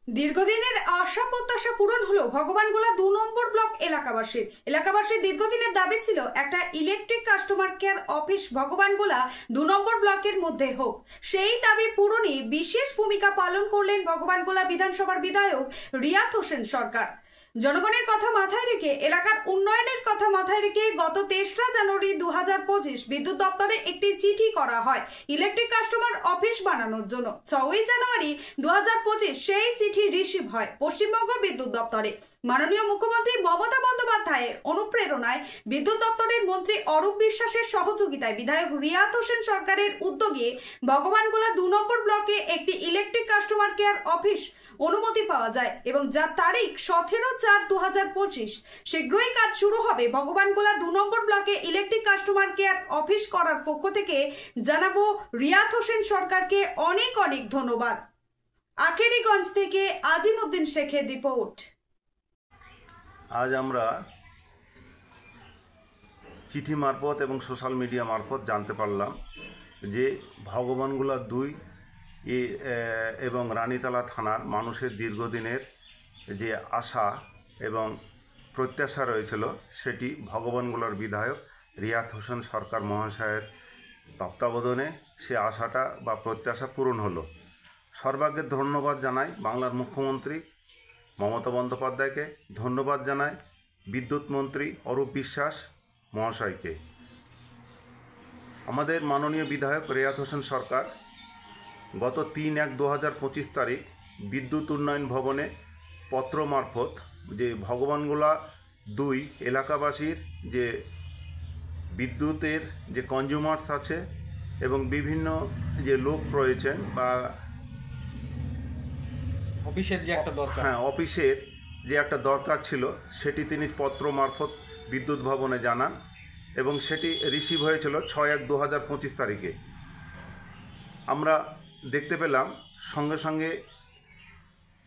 দীর্ঘদিনের আশা প্রত্যাশা পূরণ হলো ভগবানগোলা 2 নম্বর ব্লক এলাকাবাসীর দীর্ঘদিনের দাবি ছিল একটা electric customer care office Bhagabangola 2 নম্বর ব্লকের মধ্যে হোক। সেই দাবি পূরণে বিশেষ ভূমিকা পালন করলেন ভগবানগোলা বিধানসভার বিধায়ক রিয়াত হোসেন সরকার। জনগণের কথা মাথায় রেখে, এলাকার উন্নয়নের কথা মাথায় রেখে গত 3রা জানুয়ারি 2025 বিদ্যুৎ দপ্তরে একটি চিঠি করা হয় ইলেকট্রিক কাস্টমার অফিস বানানোর জন্য। 6ই জানুয়ারি 2025 সেই চিঠি রিসিভ হয় পশ্চিমবঙ্গ বিদ্যুৎ দপ্তরে। মাননীয় মুখ্যমন্ত্রী মমতা বন্দ্যোপাধ্যায়ের অনুপ্রেরণায় বিদ্যুৎ দপ্তরের মন্ত্রী অরূপ বিশ্বাসের সহযোগিতায় বিধায়ক রিয়াত হোসেন সরকারের উদ্যোগে ভগবানগোলা 2 নম্বর ব্লকে একটি ইলেকট্রিক কাস্টমার কেয়ার অফিস অনুমতি পাওয়া যায় এবং যার তারিখ 17/4/2025। শীঘ্রই কাজ শুরু হবে। ভগবানগোলা 2 নম্বর ব্লকে ইলেকট্রিক কাস্টমার কেয়ার অফিস করার পক্ষ থেকে জানাবো রিয়াত হোসেন সরকারকে অনেক অনেক ধন্যবাদ। আখেরিগঞ্জ থেকে আজিমউদ্দিন শেখের রিপোর্ট। আজ আমরা চিঠি মারফত এবং সোশ্যাল মিডিয়া মারফত জানতে পারলাম যে ভগবানগোলা 2 এবং রানীতলা থানার মানুষের দীর্ঘদিনের যে আশা এবং প্রত্যাশা রয়েছিল সেটি ভগবানগোলার বিধায়ক রিয়াত হোসেন সরকার মহাশয়ের তত্ত্বাবধানে সে আশাটা বা প্রত্যাশা পূরণ হলো। সর্বাগ্রে ধন্যবাদ জানাই বাংলার মুখ্যমন্ত্রী মমতা বন্দ্যোপাধ্যায়কে, ধন্যবাদ জানাই বিদ্যুৎ মন্ত্রী অরূপ বিশ্বাস মহাশয়কে। আমাদের মাননীয় বিধায়ক রিয়াত হোসেন সরকার গত 3/1/2025 তারিখ বিদ্যুৎ উন্নয়ন ভবনে পত্র মারফত যে ভগবানগোলা 2 এলাকাবাসীর যে বিদ্যুতের যে কনজিউমার্স আছে এবং বিভিন্ন যে লোক রয়েছেন বা অফিসের যে একটা দরকার, অফিসের যে একটা দরকার ছিল সেটি তিনি পত্র মারফত বিদ্যুৎ ভবনে জানান এবং সেটি রিসিভ হয়েছিল 6/1/2025 তারিখে। আমরা দেখতে পেলাম সঙ্গে সঙ্গে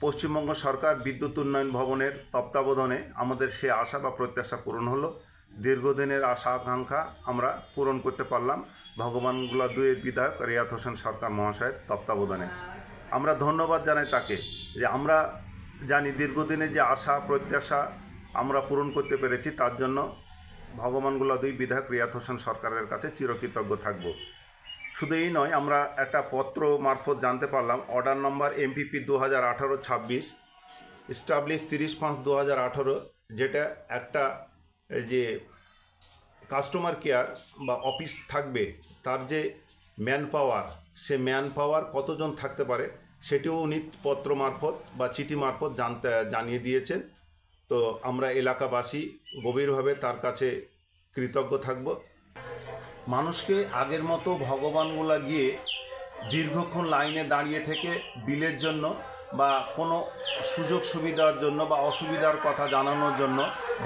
পশ্চিমবঙ্গ সরকার বিদ্যুৎ উন্নয়ন ভবনের তত্ত্বাবধানে আমাদের সে আশা বা প্রত্যাশা পূরণ হলো। দীর্ঘদিনের আশা আকাঙ্ক্ষা আমরা পূরণ করতে পারলাম ভগবানগোলা 2 এর বিধায়ক রিয়াত হোসেন সরকার মহাশয়ের তত্ত্বাবধানে। আমরা ধন্যবাদ জানাই তাকে যে আমরা জানি দীর্ঘদিনের যে আশা প্রত্যাশা আমরা পূরণ করতে পেরেছি, তার জন্য ভগবানগোলা 2 বিধায়ক রিয়াত হোসেন সরকারের কাছে চিরকৃতজ্ঞ থাকব। শুধু এই নয়, আমরা একটা পত্র মারফত জানতে পারলাম অর্ডার নম্বর MPP 2018-26 এস্টাবলিশ 30/5/2018, যেটা একটা যে কাস্টমার কেয়ার বা অফিস থাকবে তার যে ম্যান পাওয়ার, সে ম্যান পাওয়ার কতজন থাকতে পারে সেটিও উনি পত্র মারফত বা চিঠি মারফত জানিয়ে দিয়েছেন। তো আমরা এলাকাবাসী গভীরভাবে তার কাছে কৃতজ্ঞ থাকব। মানুষকে আগের মতো ভগবানগোলা গিয়ে দীর্ঘক্ষণ লাইনে দাঁড়িয়ে থেকে বিলের জন্য বা কোনো সুযোগ সুবিধার জন্য বা অসুবিধার কথা জানানোর জন্য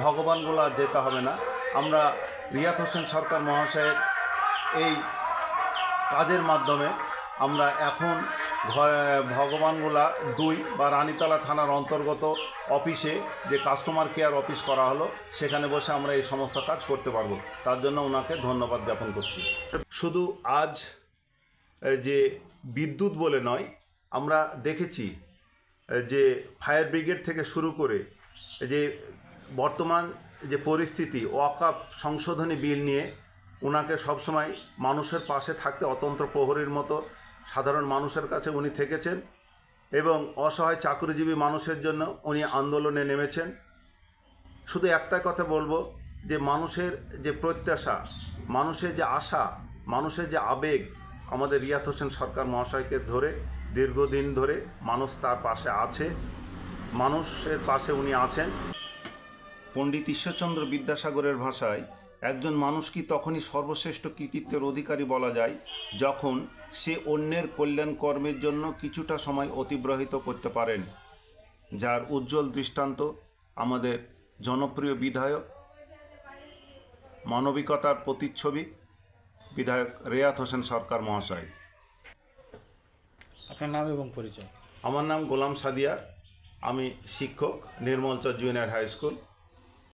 ভগবানগোলা যেতে হবে না। আমরা রিয়াত হোসেন সরকার মহাশয়ের এই কাজের মাধ্যমে আমরা এখন ভগবানগোলা 2 বা রানীতলা থানার অন্তর্গত অফিসে যে কাস্টমার কেয়ার অফিস করা হলো সেখানে বসে আমরা এই সমস্ত কাজ করতে পারবো। তার জন্য ওনাকে ধন্যবাদ জ্ঞাপন করছি। শুধু আজ যে বিদ্যুৎ বলে নয়, আমরা দেখেছি যে ফায়ার ব্রিগেড থেকে শুরু করে যে বর্তমান যে পরিস্থিতি ওয়াকফ সংশোধনী বিল নিয়ে ওনাকে সবসময় মানুষের পাশে থাকতে অতন্ত্র প্রহরীর মতো সাধারণ মানুষের কাছে উনি থেকেছেন এবং অসহায় চাকরিজীবী মানুষের জন্য উনি আন্দোলনে নেমেছেন। শুধু একটাই কথা বলবো যে মানুষের যে প্রত্যাশা, মানুষের যে আশা, মানুষের যে আবেগ, আমাদের রিয়াত হোসেন সরকার মহাশয়কে ধরে দীর্ঘদিন ধরে মানুষ তার পাশে আছে, মানুষের পাশে উনি আছেন। পণ্ডিত ঈশ্বরচন্দ্র বিদ্যাসাগরের ভাষায় একজন মানুষ কি তখনই সর্বশ্রেষ্ঠ কৃতিত্বের অধিকারী বলা যায় যখন সে অন্যের কল্যাণ কর্মের জন্য কিছুটা সময় অতিবাহিত করতে পারেন, যার উজ্জ্বল দৃষ্টান্ত আমাদের জনপ্রিয় বিধায়ক, মানবিকতার প্রতিচ্ছবি বিধায়ক রিয়াত হোসেন সরকার মহাশয়। আপনার নাম এবং পরিচয়? আমার নাম গোলাম সাদিয়ার, আমি শিক্ষক, নির্মলচর জুনিয়র হাই স্কুল।